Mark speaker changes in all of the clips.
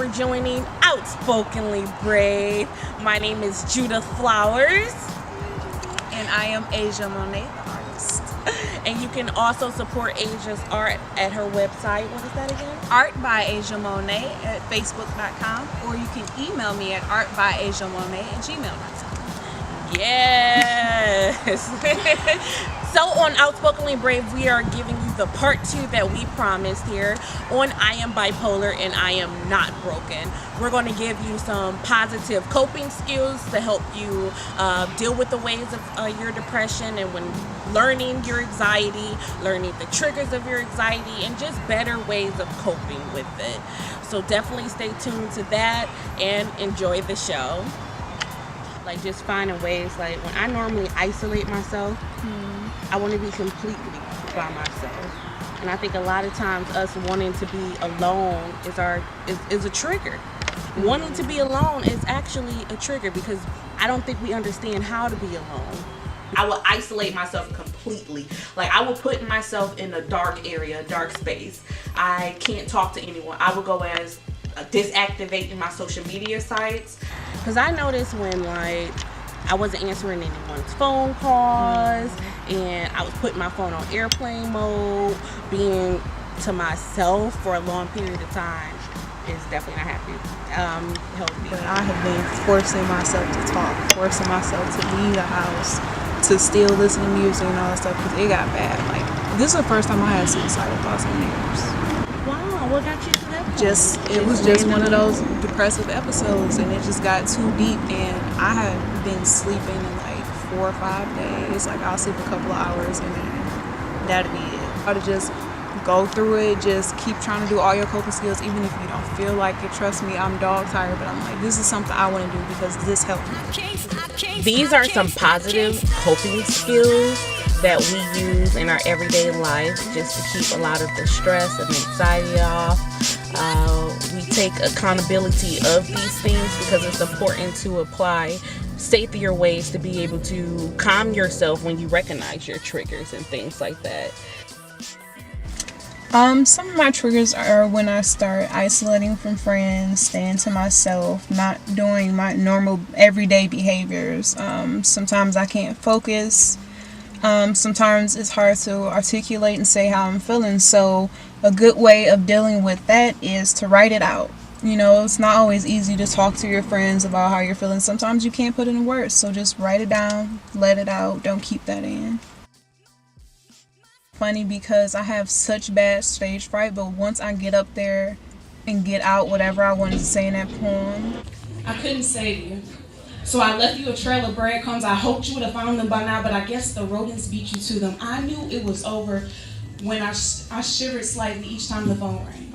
Speaker 1: for joining Outspokenly Brave. My name is Judith Flowers.
Speaker 2: And I am Asia Monay The Artist.
Speaker 1: And you can also support Asia's art at her website. What is that again?
Speaker 2: Art by Asia Monay at facebook.com, or you can email me at artbyasiamonay@gmail.com.
Speaker 1: Yes. So on Outspokenly Brave, we are giving you the part 2 that we promised here on I Am Bipolar and I Am Not Broken. We're going to give you some positive coping skills to help you deal with the ways of your depression, and when learning your anxiety, learning the triggers of your anxiety, and just better ways of coping with it. So definitely stay tuned to that and enjoy the show. Like just finding ways, like when I normally isolate myself, I want to be completely by myself. And I think a lot of times us wanting to be alone is a trigger. Wanting to be alone is actually a trigger because I don't think we understand how to be alone. I will isolate myself completely. Like I will put myself in a dark area, a dark space. I can't talk to anyone. I will go as disactivating my social media sites. Because I noticed when like I wasn't answering anyone's phone calls and I was putting my phone on airplane mode, being to myself for a long period of time is definitely not healthy.
Speaker 2: But I have been forcing myself to talk, forcing myself to leave the house, to still listen to music and all that stuff, because it got bad. Like, this is the first time I had suicidal thoughts in years.
Speaker 1: Wow, what got you to that point?
Speaker 2: It was just one of those depressive episodes, and it just got too deep, and I had been sleeping in like 4 or 5 days. Like, I'll sleep a couple of hours and then that'd be it. I to just go through it, just keep trying to do all your coping skills, even if you don't feel like it. Trust me, I'm dog tired, but I'm like, this is something I want to do because this helped me.
Speaker 1: These are some positive coping skills that we use in our everyday life just to keep a lot of the stress and anxiety off. We take accountability of these things because it's important to apply safer ways to be able to calm yourself when you recognize your triggers and things like that.
Speaker 3: Some of my triggers are when I start isolating from friends, staying to myself, not doing my normal everyday behaviors. Sometimes I can't focus. Sometimes it's hard to articulate and say how I'm feeling. So a good way of dealing with that is to write it out. You know, it's not always easy to talk to your friends about how you're feeling. Sometimes you can't put it in words. So just write it down, let it out. Don't keep that in. Funny because I have such bad stage fright, but once I get up there and get out whatever I wanted to say in that poem.
Speaker 4: I couldn't save you. So I left you a trail of breadcrumbs. I hoped you would have found them by now, but I guess the rodents beat you to them. I knew it was over when I shivered slightly each time the phone rang.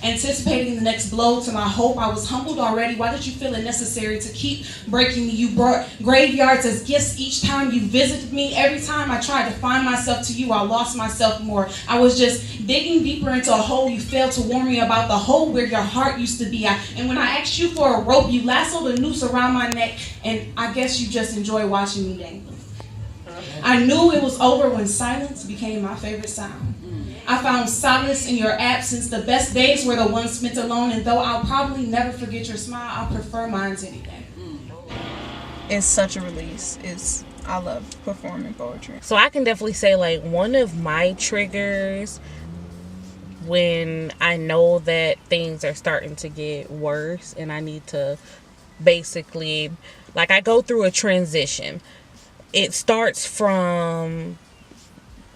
Speaker 4: Anticipating the next blow to my hope, I was humbled already. Why did you feel it necessary to keep breaking me? You brought graveyards as gifts each time you visited me. Every time I tried to find myself to you, I lost myself more. I was just digging deeper into a hole. You failed to warn me about the hole where your heart used to be at. And when I asked you for a rope, you lassoed a noose around my neck, and I guess you just enjoy watching me dangle. I knew it was over when silence became my favorite sound. I found solace in your absence. The best days were the ones spent alone, and though I'll probably never forget your smile, I'll prefer mine any day.
Speaker 3: It's such a release. I love performing poetry.
Speaker 1: So I can definitely say like one of my triggers when I know that things are starting to get worse and I need to basically, like I go through a transition. It starts from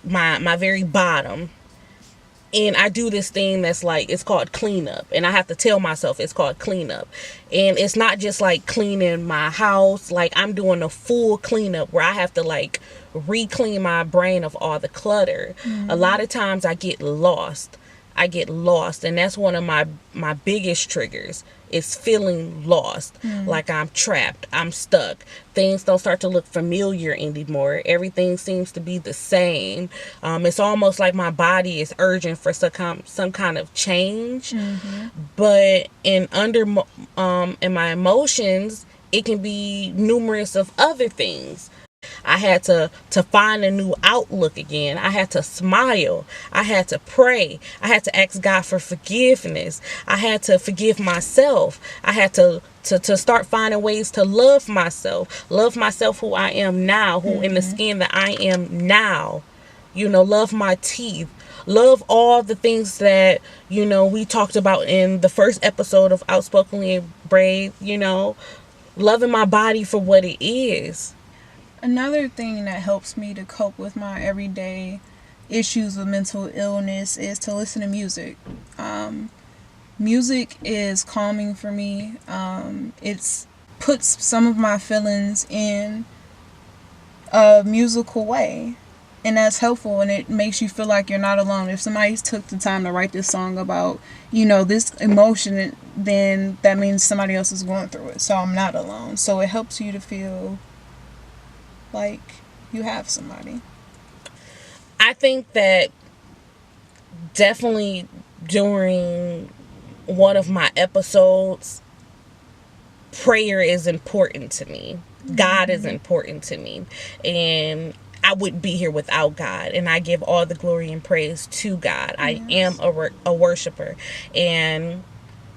Speaker 1: my very bottom. And I do this thing that's like, it's called cleanup. And I have to tell myself it's called cleanup. And it's not just like cleaning my house. Like I'm doing a full cleanup where I have to like re-clean my brain of all the clutter. A lot of times I get lost. And that's one of my biggest triggers is feeling lost. Like I'm trapped, I'm stuck. Things don't start to look familiar anymore. Everything seems to be the same. It's almost like my body is urging for some kind of change. But in my emotions, it can be numerous of other things. I had to find a new outlook again. I had to smile. I had to pray. I had to ask God for forgiveness. I had to forgive myself. I had to start finding ways to love myself who I am now, who in the skin that I am now. Love my teeth, love all the things that, we talked about in the first episode of Outspokenly Brave, loving my body for what it is.
Speaker 3: Another thing that helps me to cope with my everyday issues with mental illness is to listen to music. Music is calming for me. It puts some of my feelings in a musical way. And that's helpful, and it makes you feel like you're not alone. If somebody took the time to write this song about, this emotion, then that means somebody else is going through it. So I'm not alone. So it helps you to feel like you have somebody.
Speaker 1: I think that definitely during one of my episodes, prayer is important to me. God is important to me. And I wouldn't be here without God, and I give all the glory and praise to God. I am a worshiper, and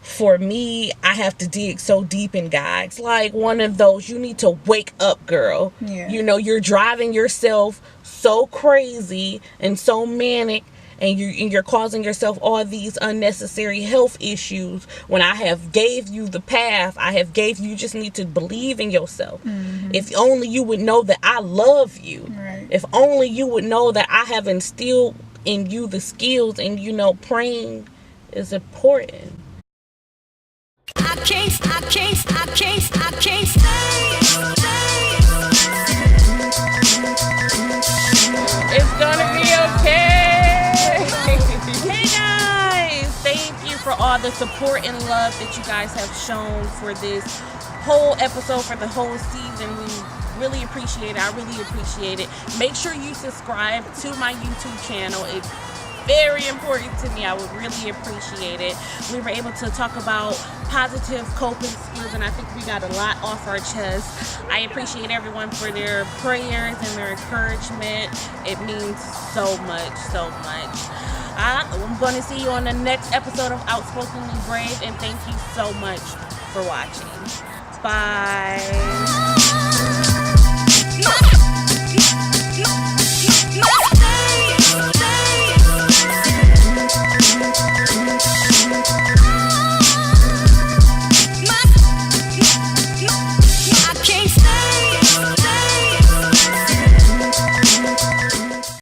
Speaker 1: for me, I have to dig so deep in God. It's like one of those, you need to wake up, girl.
Speaker 3: Yeah.
Speaker 1: You're driving yourself so crazy and so manic, and you're causing yourself all these unnecessary health issues when I have gave you the path. I have gave you just need to believe in yourself. If only you would know that I love you.
Speaker 3: Right.
Speaker 1: If only you would know that I have instilled in you the skills, and praying is important.
Speaker 5: I can't stay.
Speaker 1: It's gonna be okay. Hey guys, thank you for all the support and love that you guys have shown for this whole episode, for the whole season. We really appreciate it. I really appreciate it. Make sure you subscribe to my YouTube channel. It's very important to me. I would really appreciate it. We were able to talk about positive coping skills, and I think we got a lot off our chest. I appreciate everyone for their prayers and their encouragement. It means so much, so much. I'm going to see you on the next episode of Outspokenly Brave, and thank you so much for watching. Bye.